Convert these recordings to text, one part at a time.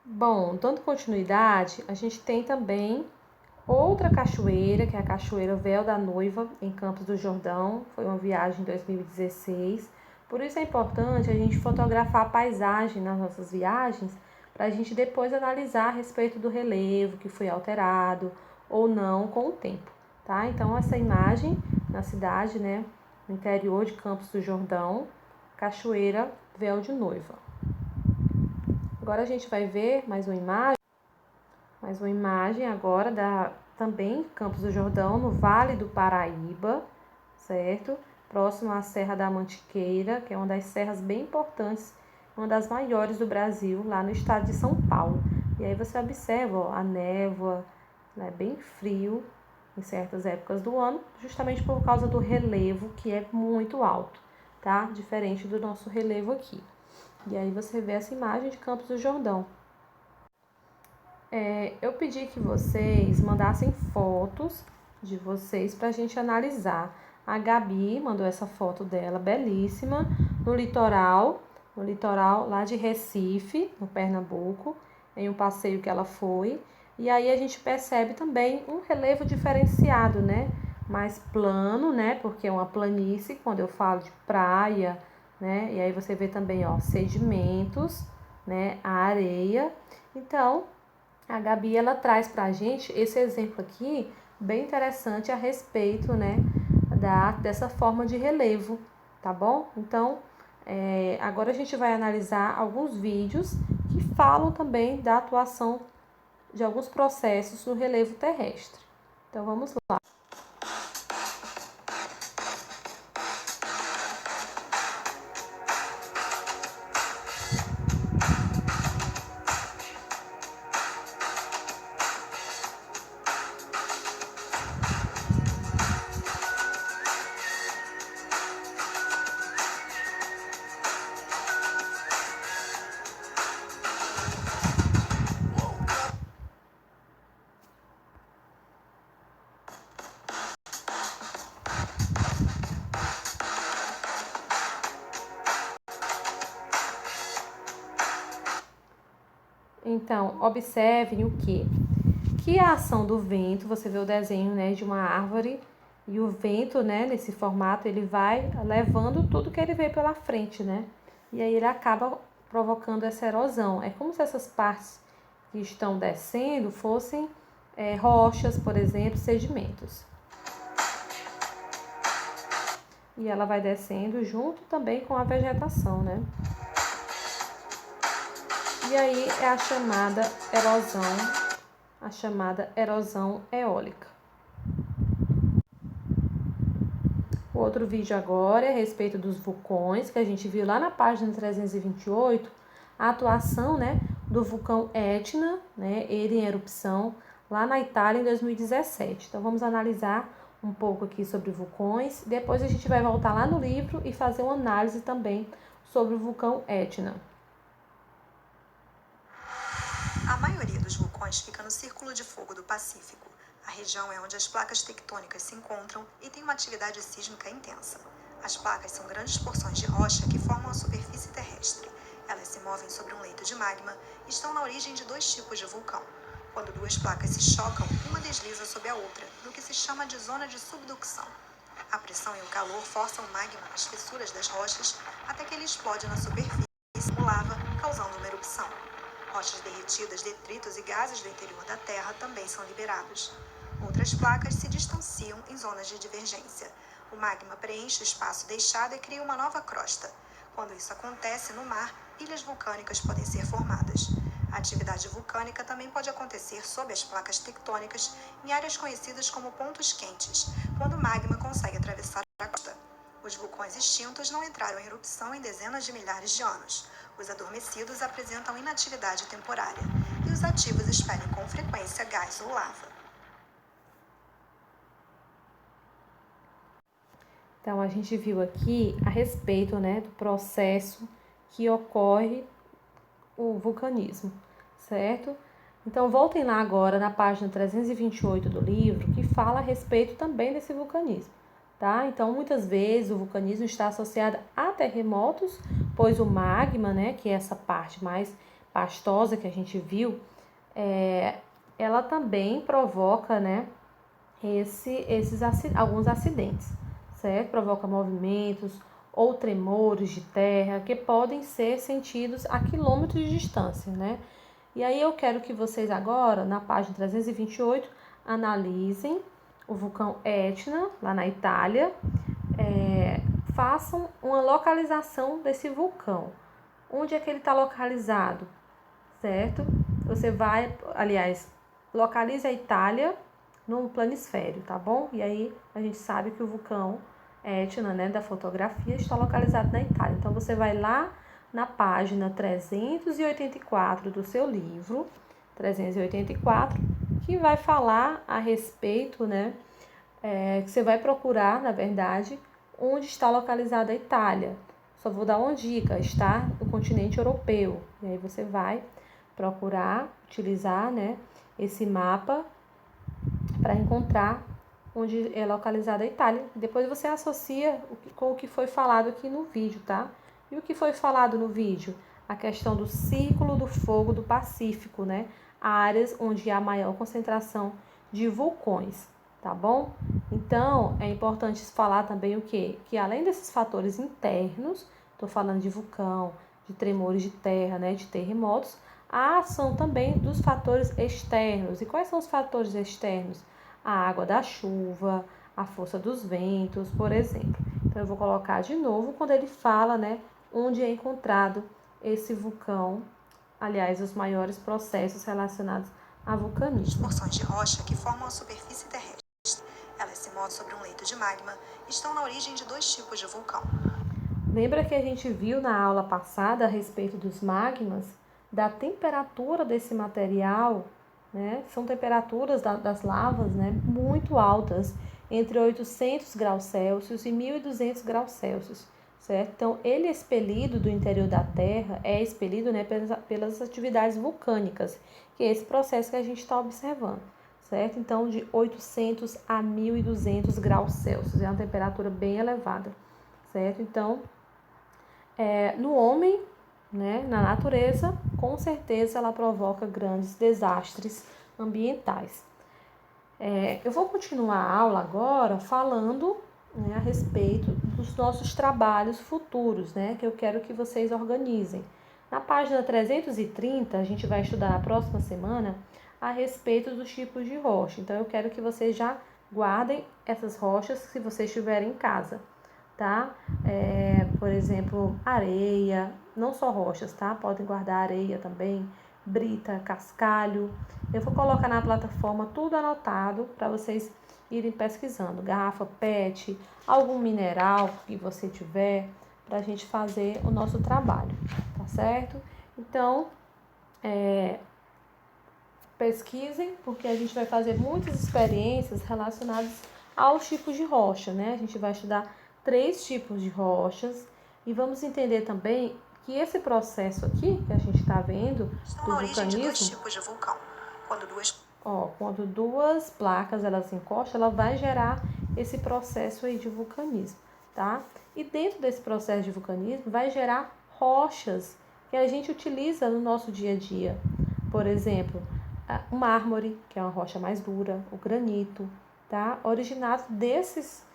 Bom, dando continuidade, a gente tem também outra cachoeira, que é a Cachoeira Véu da Noiva, em Campos do Jordão. Foi uma viagem em 2016. Por isso é importante a gente fotografar a paisagem nas nossas viagens, para a gente depois analisar a respeito do relevo que foi alterado ou não com o tempo, tá? Então, essa imagem na cidade, né, no interior de Campos do Jordão, Cachoeira Véu de Noiva. Agora a gente vai ver mais uma imagem agora da também Campos do Jordão, no Vale do Paraíba, certo? Próximo à Serra da Mantiqueira, que é uma das serras bem importantes, uma das maiores do Brasil, lá no estado de São Paulo. E aí você observa, ó, a névoa, né, bem frio em certas épocas do ano, justamente por causa do relevo, que é muito alto, tá? Diferente do nosso relevo aqui. E aí você vê essa imagem de Campos do Jordão. Eu pedi que vocês mandassem fotos de vocês para a gente analisar. A Gabi mandou essa foto dela, belíssima, no litoral lá de Recife, no Pernambuco, em um passeio que ela foi. E aí a gente percebe também um relevo diferenciado, né? Mais plano, né? Porque é uma planície, quando eu falo de praia, né? E aí você vê também, ó, sedimentos, né? A areia. Então, a Gabi, ela traz para a gente esse exemplo aqui, bem interessante a respeito, né, dessa forma de relevo, tá bom? Então, agora a gente vai analisar alguns vídeos que falam também da atuação de alguns processos no relevo terrestre. Então, vamos lá. Então, observem o quê? Que a ação do vento, você vê o desenho, né, de uma árvore, e o vento, né, nesse formato, ele vai levando tudo que ele vê pela frente, né? E aí ele acaba provocando essa erosão. É como se essas partes que estão descendo fossem rochas, por exemplo, sedimentos. E ela vai descendo junto também com a vegetação, né? E aí é a chamada erosão eólica. O outro vídeo agora é a respeito dos vulcões, que a gente viu lá na página 328, a atuação, né, do vulcão Etna, né, ele em erupção, lá na Itália em 2017. Então vamos analisar um pouco aqui sobre vulcões, depois a gente vai voltar lá no livro e fazer uma análise também sobre o vulcão Etna. A maioria dos vulcões fica no Círculo de Fogo do Pacífico. A região é onde as placas tectônicas se encontram e tem uma atividade sísmica intensa. As placas são grandes porções de rocha que formam a superfície terrestre. Elas se movem sobre um leito de magma e estão na origem de dois tipos de vulcão. Quando duas placas se chocam, uma desliza sobre a outra, no que se chama de zona de subducção. A pressão e o calor forçam o magma nas fissuras das rochas até que ele explode na superfície como lava, causando uma erupção. Rochas derretidas, detritos e gases do interior da Terra também são liberados. Outras placas se distanciam em zonas de divergência. O magma preenche o espaço deixado e cria uma nova crosta. Quando isso acontece no mar, ilhas vulcânicas podem ser formadas. A atividade vulcânica também pode acontecer sob as placas tectônicas em áreas conhecidas como pontos quentes, quando o magma consegue atravessar a crosta. Os vulcões extintos não entraram em erupção em dezenas de milhares de anos. Os adormecidos apresentam inatividade temporária e os ativos expelem com frequência gás ou lava. Então, a gente viu aqui a respeito, né, do processo que ocorre o vulcanismo, certo? Então, voltem lá agora na página 328 do livro, que fala a respeito também desse vulcanismo, tá? Então, muitas vezes o vulcanismo está associado a terremotos, pois o magma, né, que é essa parte mais pastosa que a gente viu, ela também provoca, né, alguns acidentes, certo? Provoca movimentos ou tremores de terra que podem ser sentidos a quilômetros de distância, né? E aí eu quero que vocês agora, na página 328, analisem o vulcão Etna, lá na Itália, façam uma localização desse vulcão. Onde é que ele está localizado, certo? Você vai, aliás, localize a Itália no planisfério, tá bom? E aí a gente sabe que o vulcão Etna, né, da fotografia, está localizado na Itália. Então você vai lá na página 384 do seu livro, 384, que vai falar a respeito, né, que você vai procurar, na verdade, onde está localizada a Itália. Só vou dar uma dica, está no continente europeu. E aí você vai procurar, utilizar, né, esse mapa para encontrar onde é localizada a Itália. Depois você associa com o que foi falado aqui no vídeo, tá? E o que foi falado no vídeo? A questão do Círculo do Fogo do Pacífico, né? Áreas onde há maior concentração de vulcões, tá bom? Então, é importante falar também o quê? Que além desses fatores internos, estou falando de vulcão, de tremores de terra, né? De terremotos, a ação também dos fatores externos. E quais são os fatores externos? A água da chuva, a força dos ventos, por exemplo. Então, eu vou colocar de novo quando ele fala, né, onde é encontrado esse vulcão, aliás, os maiores processos relacionados a vulcanismo. Porções de rocha que formam a superfície terrestre. Elas se movem sobre um leito de magma e estão na origem de 2 tipos de vulcão. Lembra que a gente viu na aula passada a respeito dos magmas, da temperatura desse material, né? São temperaturas das lavas, né, muito altas, entre 800 graus Celsius e 1200 graus Celsius, certo? Então, ele é expelido do interior da Terra, é expelido, né, pelas atividades vulcânicas, que é esse processo que a gente está observando, certo? Então, de 800 a 1200 graus Celsius, é uma temperatura bem elevada, certo? Então, no homem, né, na natureza, com certeza ela provoca grandes desastres ambientais. Eu vou continuar a aula agora falando, né, a respeito dos nossos trabalhos futuros, né, que eu quero que vocês organizem. Na página 330, a gente vai estudar na próxima semana a respeito dos tipos de rocha. Então, eu quero que vocês já guardem essas rochas se vocês tiverem em casa, tá? Por exemplo, areia, não só rochas, tá? Podem guardar areia também, brita, cascalho. Eu vou colocar na plataforma tudo anotado para vocês irem pesquisando. Garrafa PET, algum mineral que você tiver, para a gente fazer o nosso trabalho, tá certo? Então, pesquisem, porque a gente vai fazer muitas experiências relacionadas aos tipos de rocha, né? A gente vai estudar 3 tipos de rochas e vamos entender também que esse processo aqui que a gente está vendo Estão do na origem de 2 vulcanismo, tipos de vulcão. quando duas placas elas se encostam, ela vai gerar esse processo aí de vulcanismo, tá? E dentro desse processo de vulcanismo vai gerar rochas que a gente utiliza no nosso dia a dia. Por exemplo, o mármore, que é uma rocha mais dura, o granito, tá? Originado desses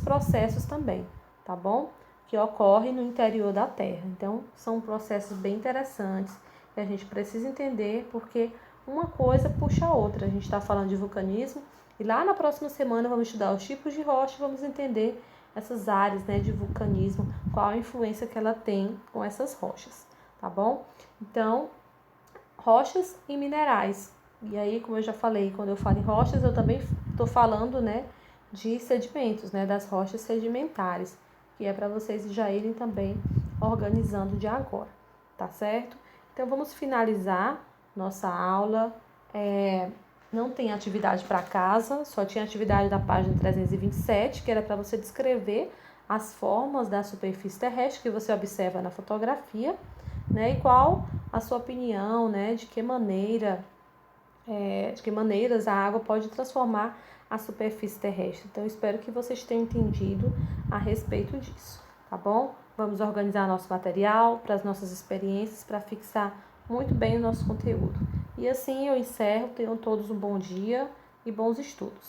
processos também, tá bom? Que ocorrem no interior da Terra. Então, são processos bem interessantes que a gente precisa entender porque uma coisa puxa a outra. A gente está falando de vulcanismo e lá na próxima semana vamos estudar os tipos de rocha e vamos entender essas áreas, né, de vulcanismo, qual a influência que ela tem com essas rochas, tá bom? Então, rochas e minerais. E aí, como eu já falei, quando eu falo em rochas, eu também estou falando, né, de sedimentos, né, das rochas sedimentares, que é para vocês já irem também organizando de agora, tá certo? Então, vamos finalizar nossa aula. Não tem atividade para casa, só tinha atividade da página 327, que era para você descrever as formas da superfície terrestre que você observa na fotografia, né? E qual a sua opinião, né? De que maneiras a água pode transformar a superfície terrestre. Então, eu espero que vocês tenham entendido a respeito disso, tá bom? Vamos organizar nosso material para as nossas experiências, para fixar muito bem o nosso conteúdo. E assim eu encerro. Tenham todos um bom dia e bons estudos.